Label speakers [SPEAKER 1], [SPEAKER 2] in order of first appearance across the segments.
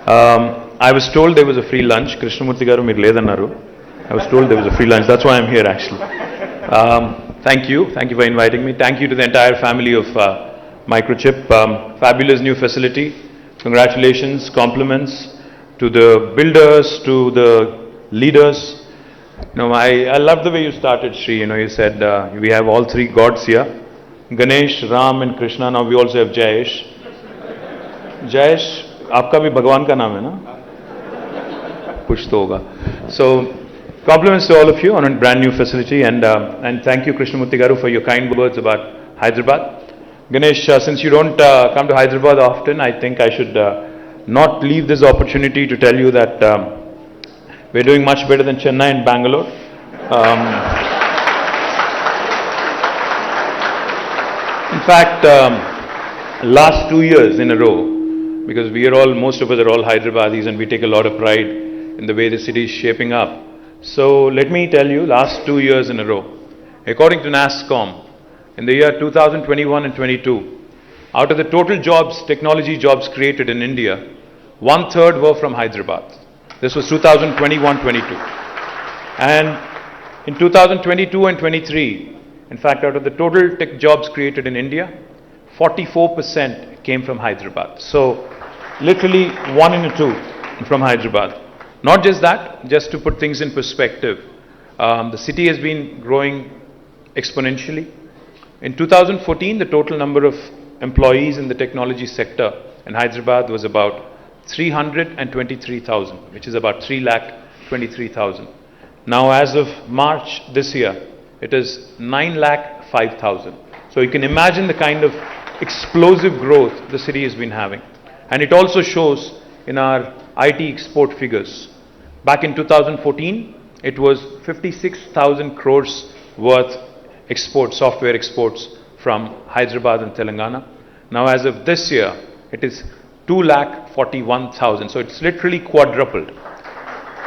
[SPEAKER 1] I was told there was a free lunch. Krishnamurti garu meer ledannaru. I was told there was a free lunch. That's why I'm here actually. Thank you. Thank you for inviting me. Thank you to the entire family of Microchip. Fabulous new facility. Congratulations, compliments to the builders, to the leaders. I love the way you started, Shri. You said we have all three gods here. Ganesh, Ram and Krishna. Now we also have Jayesh. Jayesh, आपका भी भगवान का नाम है ना? कुछ तो होगा. So, compliments to all of you on a brand new facility, and thank you Krishnamurti garu for your kind words about Hyderabad. Ganesh, since you don't come to Hyderabad often, I think I should not leave this opportunity to tell you that we're doing much better than Chennai and Bangalore. In fact, last 2 years in a row, because most of us are all Hyderabadis and we take a lot of pride in the way the city is shaping up. So let me tell you, last 2 years in a row, according to NASSCOM, in the year 2021 and 22, out of the total jobs, technology jobs created in India, 1/3 were from Hyderabad. This was 2021-22. And in 2022 and 23, in fact, out of the total tech jobs created in India, 44% came from Hyderabad. So, literally 1 in 2 from Hyderabad. Not just that, just to put things in perspective, the city has been growing exponentially. In 2014, the total number of employees in the technology sector in Hyderabad was about 323,000, which is about 3,23,000. Now, as of March this year, it is 9,05,000. So you can imagine the kind of explosive growth the city has been having. And it also shows in our IT export figures. Back in 2014, it was 56,000 crores worth software exports from Hyderabad and Telangana. Now as of this year, it is 2,41,000. So it's literally quadrupled.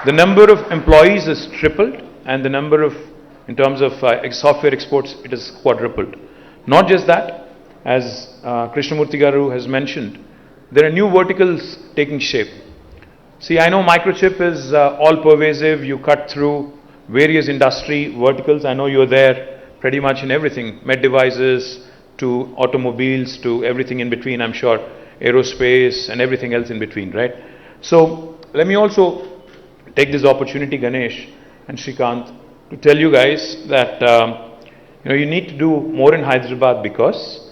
[SPEAKER 1] The number of employees is tripled, and the number of, in terms of software exports, it is quadrupled. Not just that, as Krishnamurti garu has mentioned, there are new verticals taking shape. See, I know Microchip is all pervasive. You cut through various industry verticals. I know you're there pretty much in everything, med devices to automobiles to everything in between, I'm sure, aerospace and everything else in between, right? So let me also take this opportunity, Ganesh and Shrikant, to tell you guys that you need to do more in Hyderabad, because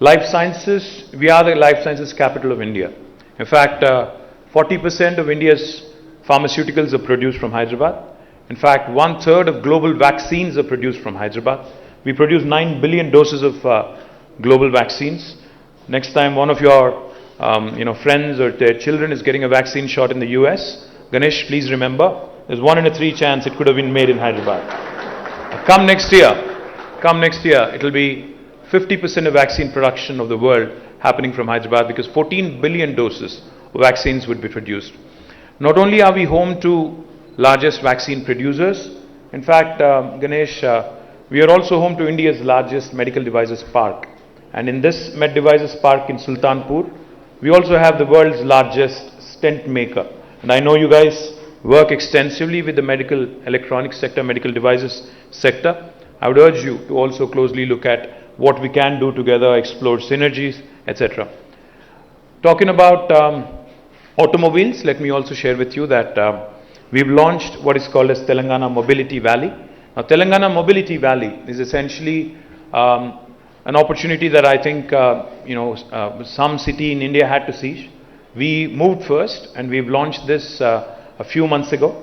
[SPEAKER 1] life sciences, we are the life sciences capital of India. In fact, 40% of India's pharmaceuticals are produced from Hyderabad. In fact, 1/3 of global vaccines are produced from Hyderabad. We produce 9 billion doses of global vaccines. Next time one of your friends or their children is getting a vaccine shot in the US, Ganesh, please remember, there's 1 in 3 chance it could have been made in Hyderabad. Come next year, it will be 50% of vaccine production of the world happening from Hyderabad, because 14 billion doses of vaccines would be produced. Not only are we home to largest vaccine producers, in fact, Ganesh, we are also home to India's largest medical devices park. And in this med devices park in Sultanpur, we also have the world's largest stent maker. And I know you guys work extensively with the medical electronics sector, medical devices sector. I would urge you to also closely look at what we can do together, explore synergies, etc. Talking about automobiles, let me also share with you that we've launched what is called as Telangana Mobility Valley. Now, Telangana Mobility Valley is essentially an opportunity that I think some city in India had to seize. We moved first, and we've launched this a few months ago,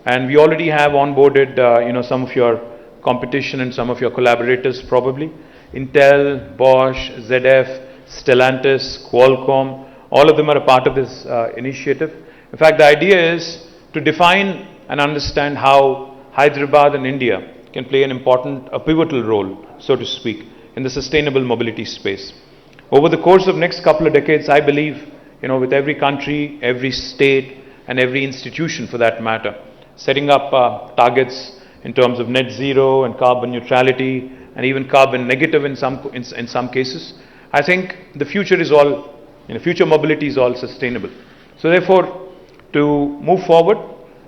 [SPEAKER 1] and we already have onboarded some of your competition and some of your collaborators probably. Intel, Bosch, ZF, Stellantis, Qualcomm, all of them are a part of this initiative. In fact, the idea is to define and understand how Hyderabad and India can play a pivotal role, so to speak, in the sustainable mobility space. Over the course of next couple of decades, I believe, with every country, every state, and every institution for that matter, setting up targets in terms of net zero and carbon neutrality and even carbon negative in some cases. I think the future is all, future mobility is all sustainable. So therefore, to move forward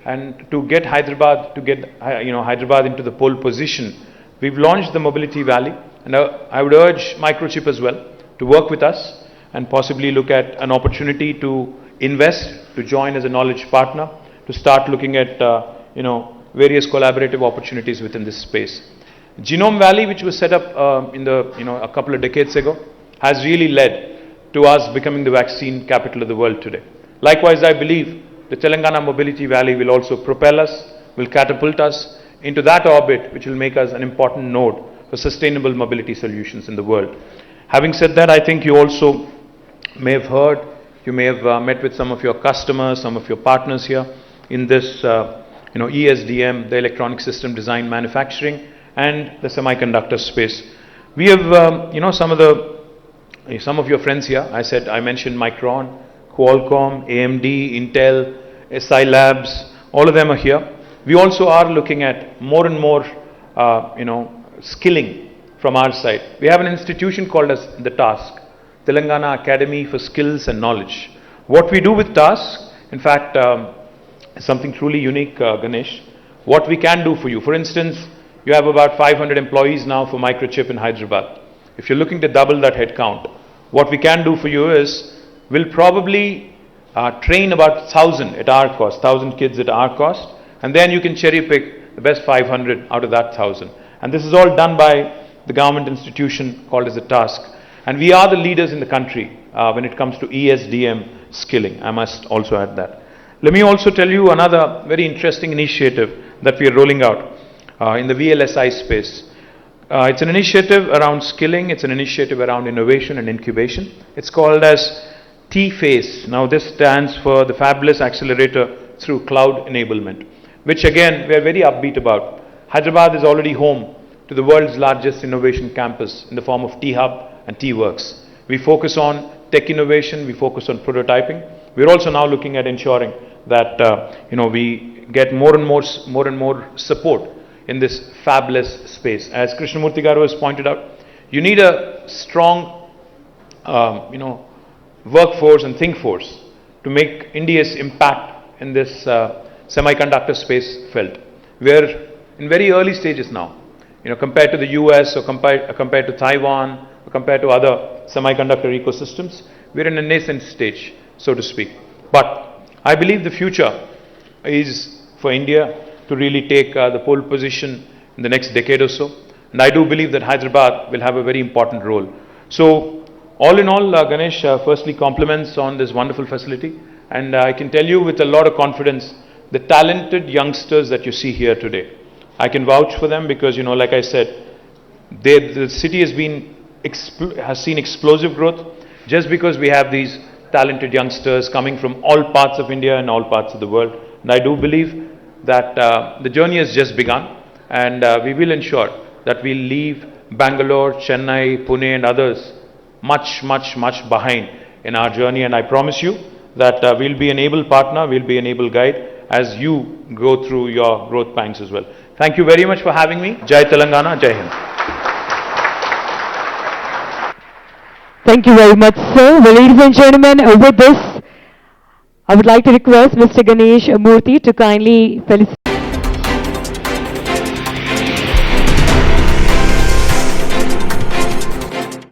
[SPEAKER 1] and to get Hyderabad, Hyderabad into the pole position, we've launched the Mobility Valley, and I would urge Microchip as well to work with us and possibly look at an opportunity to invest, to join as a knowledge partner, to start looking at various collaborative opportunities within this space. Genome Valley, which was set up a couple of decades ago, has really led to us becoming the vaccine capital of the world today. Likewise, I believe the Telangana Mobility Valley will also propel us, will catapult us into that orbit which will make us an important node for sustainable mobility solutions in the world. Having said that, I think you also may have heard, you may have met with some of your customers, some of your partners here in this ESDM, the electronic system design manufacturing, and the semiconductor space. We have some of your friends here. I mentioned Micron, Qualcomm, AMD, Intel, SI Labs, all of them are here. We also are looking at more and more skilling from our side. We have an institution called as the TASK, Telangana Academy for Skills and Knowledge. What we do with TASK, in fact, is something truly unique, Ganesh. What we can do for you, for instance, you have about 500 employees now for Microchip in Hyderabad. If you're looking to double that headcount, what we can do for you is we'll probably train about 1,000 at our cost, 1,000 kids at our cost, and then you can cherry pick the best 500 out of that 1,000. And this is all done by the government institution called as the TASK. And we are the leaders in the country when it comes to ESDM skilling. I must also add that. Let me also tell you another very interesting initiative that we are rolling out in the VLSI space. It's an initiative around skilling, it's an initiative around innovation and incubation. It's called as T-FACE. Now this stands for the Fabulous Accelerator through Cloud Enablement, which again we are very upbeat about. Hyderabad is already home to the world's largest innovation campus in the form of T-Hub and T-Works. We focus on tech innovation, we focus on prototyping. We're also now looking at ensuring that we get more and more support in this fabulous space. As Krishnamurti Garu has pointed out, you need a strong workforce and think force to make India's impact in this semiconductor space felt. We're in very early stages now, compared to the US or compared to Taiwan or compared to other semiconductor ecosystems. We're in a nascent stage, so to speak. But I believe the future is for India to really take the pole position in the next decade or so. And I do believe that Hyderabad will have a very important role. So all in all, Ganesh, firstly compliments on this wonderful facility. And I can tell you with a lot of confidence, the talented youngsters that you see here today, I can vouch for them because, like I said, the city has seen explosive growth just because we have these talented youngsters coming from all parts of India and all parts of the world. And I do believe that the journey has just begun, and we will ensure that we leave Bangalore, Chennai, Pune and others much behind in our journey. And I promise you that we'll be an able partner, we'll be an able guide as you go through your growth pangs as well. Thank you very much for having me. Jai Telangana, Jai Hind.
[SPEAKER 2] Thank you very much, sir. Well, ladies and gentlemen, with this, I would like to request Mr. Ganesh Murthy to kindly felicitate